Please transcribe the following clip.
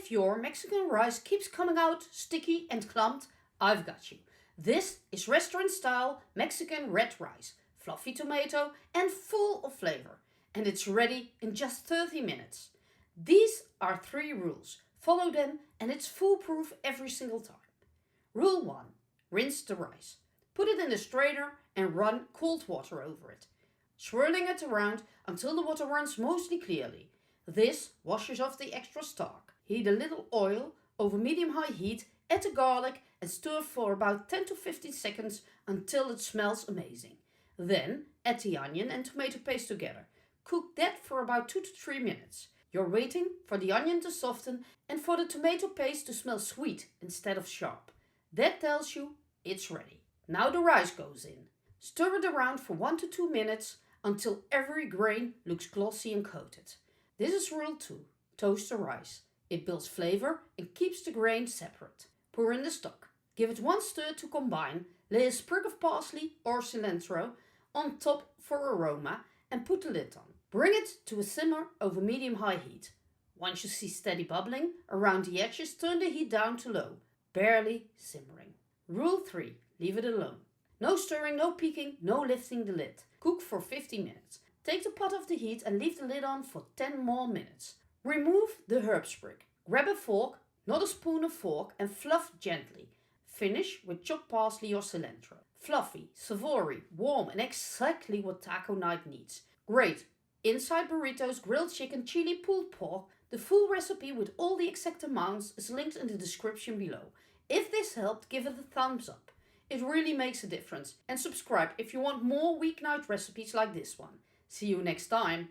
If your Mexican rice keeps coming out sticky and clumped, I've got you. This is restaurant style Mexican red rice, fluffy tomato and full of flavor. And it's ready in just 30 minutes. These are 3 rules. Follow them and it's foolproof every single time. Rule 1. Rinse the rice. Put it in a strainer and run cold water over it, swirling it around until the water runs mostly clearly. This washes off the extra starch. Heat a little oil over medium-high heat, add the garlic and stir for about 10 to 15 seconds until it smells amazing. Then add the onion and tomato paste together. Cook that for about 2 to 3 minutes. You're waiting for the onion to soften and for the tomato paste to smell sweet instead of sharp. That tells you it's ready. Now the rice goes in. Stir it around for 1 to 2 minutes until every grain looks glossy and coated. This is rule 2. Toast the rice. It builds flavor and keeps the grain separate. Pour in the stock. Give it 1 stir to combine. Lay a sprig of parsley or cilantro on top for aroma and put the lid on. Bring it to a simmer over medium-high heat. Once you see steady bubbling around the edges, turn the heat down to low, barely simmering. Rule 3. Leave it alone. No stirring, no peeking, no lifting the lid. Cook for 50 minutes. Take the pot off the heat and leave the lid on for 10 more minutes. Remove the herb sprig. Grab a fork, not a spoon or fork, and fluff gently. Finish with chopped parsley or cilantro. Fluffy, savory, warm, and exactly what taco night needs. Great inside burritos, grilled chicken, chili, pulled pork. The full recipe with all the exact amounts is linked in the description below. If this helped, give it a thumbs up. It really makes a difference. And subscribe if you want more weeknight recipes like this one. See you next time.